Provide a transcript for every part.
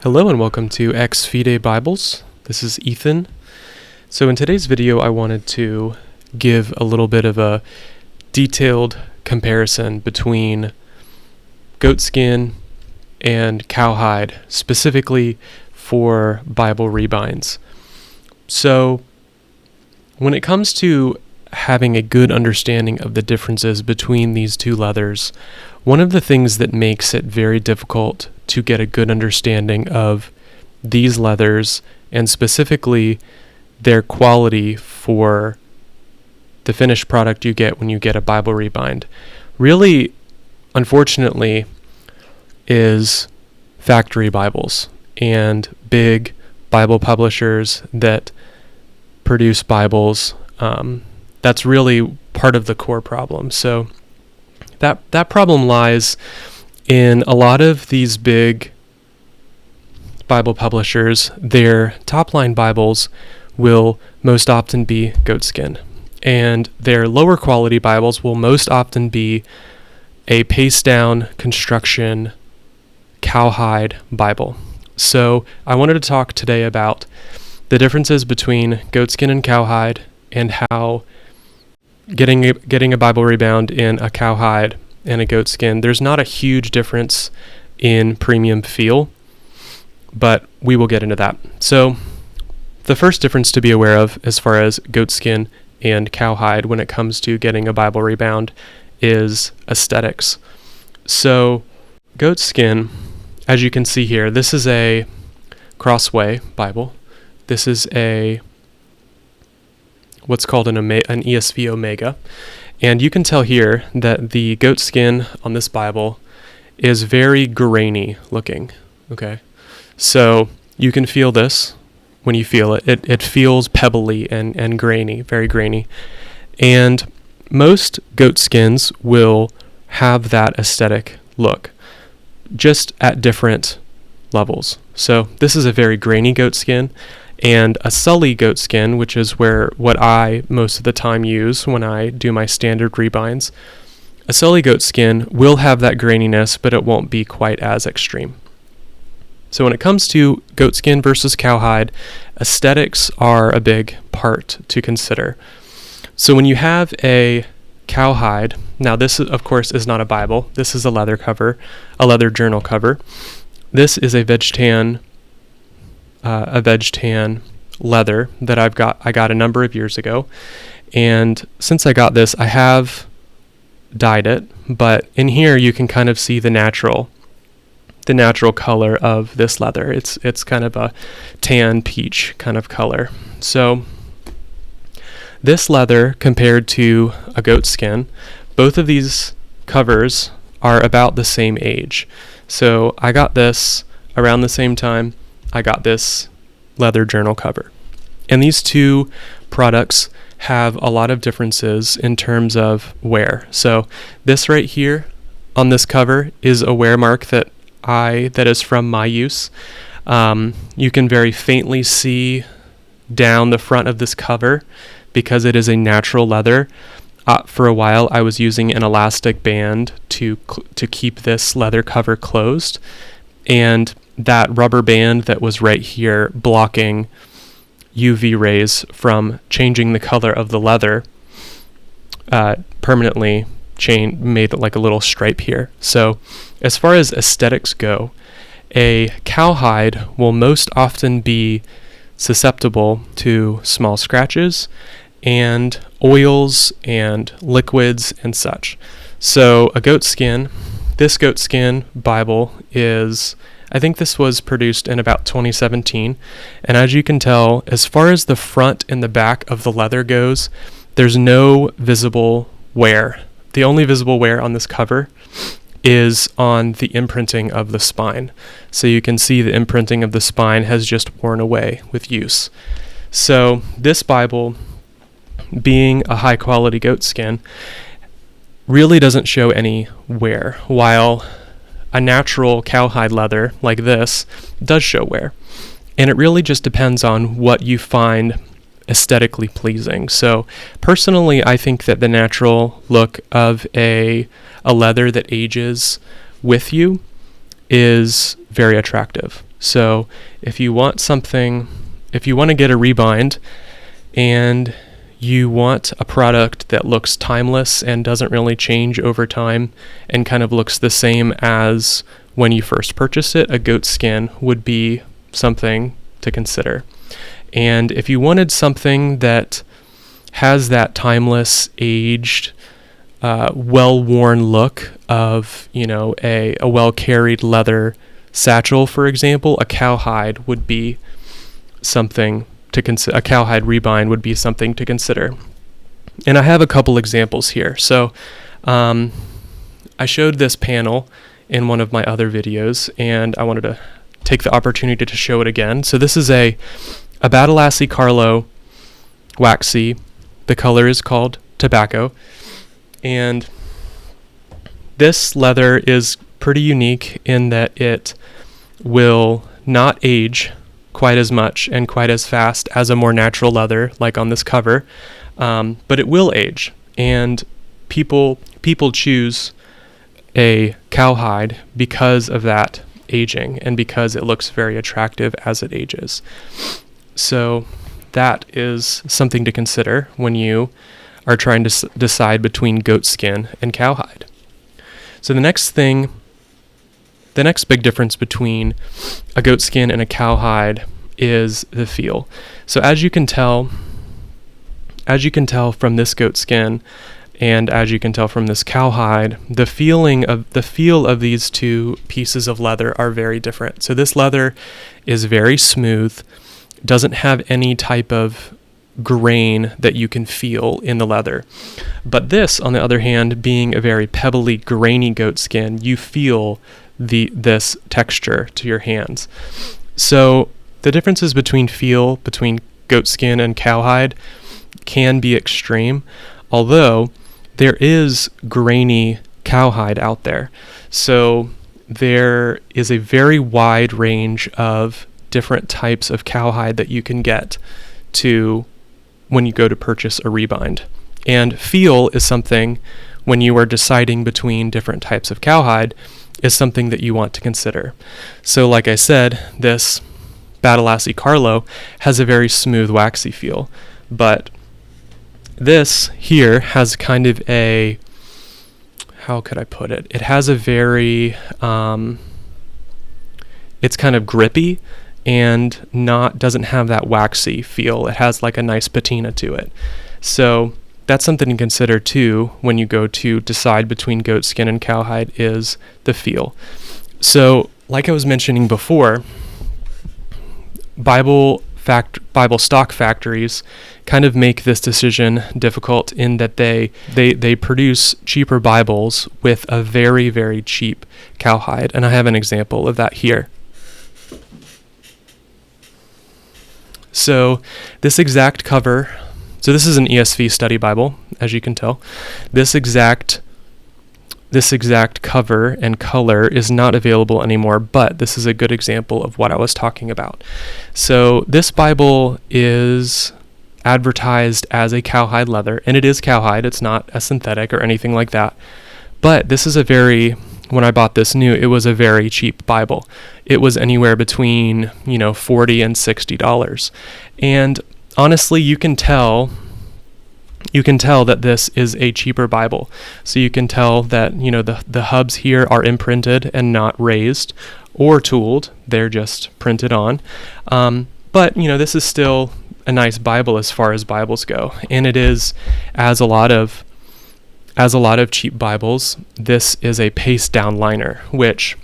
Hello and welcome to exfidebibles. This is Ethan. So in today's video I wanted to give a little bit of a detailed comparison between goatskin and cowhide, specifically for Bible rebinds. So when it comes to having a good understanding of the differences between these two leathers, one of the things that makes it very difficult to get a good understanding of these leathers and specifically their quality for the finished product you get when you get a Bible rebind, really, unfortunately, is factory Bibles and big Bible publishers that produce Bibles. That's really part of the core problem. So that problem lies in a lot of these big Bible publishers. Their top-line Bibles will most often be goatskin, and their lower quality Bibles will most often be a paste-down construction cowhide Bible. So I wanted to talk today about the differences between goatskin and cowhide and how getting a Bible rebound in a cowhide and a goatskin, there's not a huge difference in premium feel, but we will get into that. So the first difference to be aware of as far as goatskin and cowhide when it comes to getting a Bible rebound is aesthetics. So goatskin, as you can see here, this is a Crossway Bible. This is a what's called an ESV Omega. And you can tell here that the goatskin on this Bible is very grainy looking. Okay, so you can feel this when you feel it. It feels pebbly and grainy, very grainy. And most goatskins will have that aesthetic look, just at different levels. So this is a very grainy goatskin, and a sully goatskin, which is what I most of the time use when I do my standard rebinds. A sully goatskin will have that graininess, but it won't be quite as extreme. So when it comes to goatskin versus cowhide, aesthetics are a big part to consider. So when you have a cowhide, now this of course is not a Bible. This is a leather cover, a leather journal cover. This is a veg tan leather that I got a number of years ago, and since I got this, I have dyed it, but in here you can kind of see the natural color of this leather. It's kind of a tan peach kind of color. So this leather compared to a goatskin, both of these covers are about the same age. So I got this around the same time I got this leather journal cover. And these two products have a lot of differences in terms of wear. So this right here on this cover is a wear mark that is from my use. You can very faintly see down the front of this cover because it is a natural leather. For a while I was using an elastic band to keep this leather cover closed, and that rubber band that was right here blocking UV rays from changing the color of the leather permanently made like a little stripe here. So as far as aesthetics go, a cowhide will most often be susceptible to small scratches and oils and liquids and such. So this goatskin Bible I think this was produced in about 2017, and as you can tell, as far as the front and the back of the leather goes, there's no visible wear. The only visible wear on this cover is on the imprinting of the spine. So you can see the imprinting of the spine has just worn away with use. So this Bible, being a high quality goatskin, really doesn't show any wear, while a natural cowhide leather like this does show wear. And it really just depends on what you find aesthetically pleasing. So personally, I think that the natural look of a leather that ages with you is very attractive. So if you want to get a rebind and you want a product that looks timeless and doesn't really change over time and kind of looks the same as when you first purchased it, a goatskin would be something to consider. And if you wanted something that has that timeless, aged, well-worn look of, a well-carried leather satchel, for example, a cowhide would be something to consider. A cowhide rebind would be something to consider. And I have a couple examples here. So I showed this panel in one of my other videos, and I wanted to take the opportunity to show it again. So this is a Badalassi Carlo waxy. The color is called tobacco. And this leather is pretty unique in that it will not age quite as much and quite as fast as a more natural leather like on this cover, but it will age. And people choose a cowhide because of that aging and because it looks very attractive as it ages. So that is something to consider when you are trying to decide between goatskin and cowhide. So the next big difference between a goatskin and a cowhide is the feel. So as you can tell from this goatskin and as you can tell from this cowhide, the feel of these two pieces of leather are very different. So this leather is very smooth, doesn't have any type of grain that you can feel in the leather. But this, on the other hand, being a very pebbly, grainy goatskin, you feel this texture to your hands. So the differences between goatskin and cowhide can be extreme, although there is grainy cowhide out there. So there is a very wide range of different types of cowhide that you can get to when you go to purchase a rebind. And feel is something, when you are deciding between different types of cowhide, is something that you want to consider. So like I said, this Badalassi Carlo has a very smooth, waxy feel, but this here has kind of a, how could I put it? It has a very, it's kind of grippy and doesn't have that waxy feel. It has like a nice patina to it. So that's something to consider too when you go to decide between goatskin and cowhide, is the feel. So like I was mentioning before, Bible stock factories kind of make this decision difficult in that they produce cheaper Bibles with a very, very cheap cowhide. And I have an example of that here. So this exact cover, so this is an ESV study Bible, as you can tell. This exact cover and color is not available anymore, but this is a good example of what I was talking about. So this Bible is advertised as a cowhide leather, and it is cowhide. It's not a synthetic or anything like that. But this is when I bought this new, it was a very cheap Bible. It was anywhere between, $40 and $60. And honestly, you can tell that this is a cheaper Bible. So you can tell that, the hubs here are imprinted and not raised or tooled. They're just printed on. But this is still a nice Bible as far as Bibles go. And it is, as a lot of cheap Bibles, this is a paste down liner, which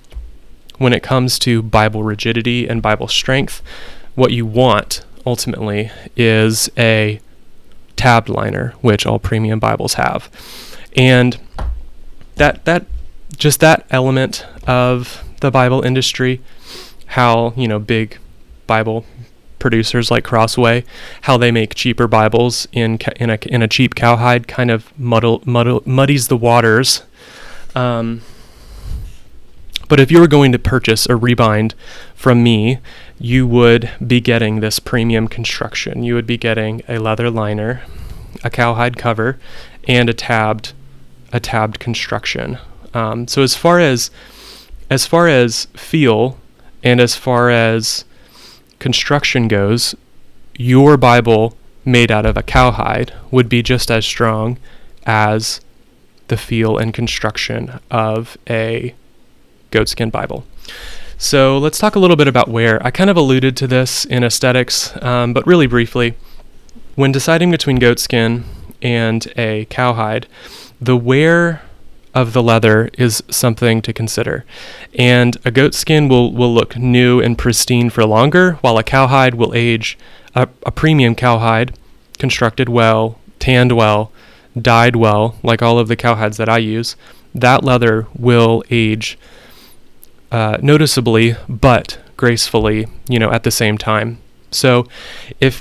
when it comes to Bible rigidity and Bible strength, what you want ultimately is a tabbed liner, which all premium Bibles have. And that element of the Bible industry, how big Bible producers like Crossway, how they make cheaper Bibles in a cheap cowhide, kind of muddies the waters. But if you were going to purchase a rebind from me, you would be getting this premium construction. You would be getting a leather liner, a cowhide cover, and a tabbed construction. So as far as feel, And as far as construction goes, your Bible made out of a cowhide would be just as strong as the feel and construction of a goatskin Bible. So let's talk a little bit about wear. I kind of alluded to this in aesthetics, but really briefly. When deciding between goatskin and a cowhide, the wear of the leather is something to consider. And a goatskin will look new and pristine for longer, while a cowhide will age. A premium cowhide, constructed well, tanned well, dyed well, like all of the cowhides that I use, that leather will age noticeably, but gracefully, at the same time. So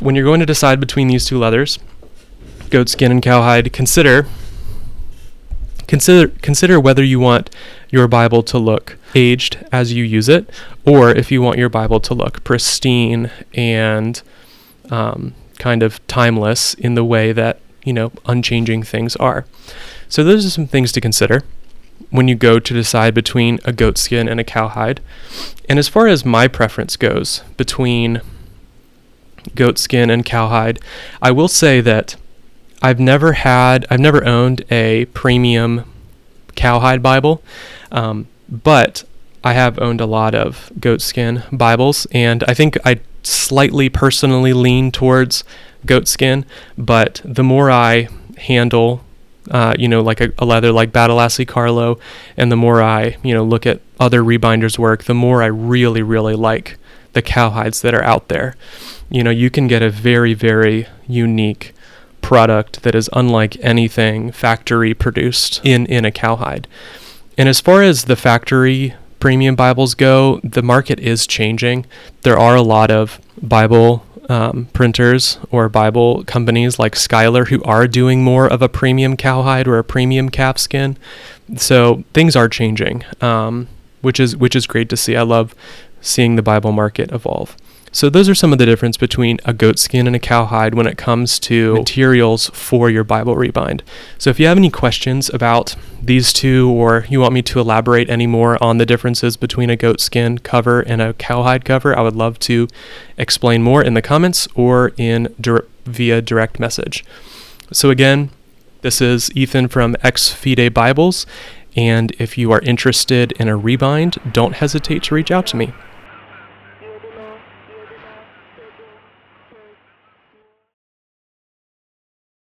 when you're going to decide between these two leathers, goatskin and cowhide, consider whether you want your Bible to look aged as you use it, or if you want your Bible to look pristine and kind of timeless in the way that, unchanging things are. So those are some things to consider when you go to decide between a goatskin and a cowhide. And as far as my preference goes between goatskin and cowhide, I will say that I've never owned a premium cowhide Bible, but I have owned a lot of goatskin Bibles, and I think I slightly personally lean towards goatskin, but the more I handle like a leather like Battle Lassie Carlo, and the more I look at other rebinders' work, the more I really, really like the cowhides that are out there. You can get a very, very unique product that is unlike anything factory produced in a cowhide. And as far as the factory premium Bibles go, the market is changing. There are a lot of Bible printers or Bible companies like Skylar who are doing more of a premium cowhide or a premium calfskin. So things are changing, which is great to see. I love seeing the Bible market evolve. So those are some of the difference between a goatskin and a cowhide when it comes to materials for your Bible rebind. So if you have any questions about these two, or you want me to elaborate any more on the differences between a goatskin cover and a cowhide cover, I would love to explain more in the comments or via direct message. So again, this is Ethan from exfidebibles, and if you are interested in a rebind, don't hesitate to reach out to me.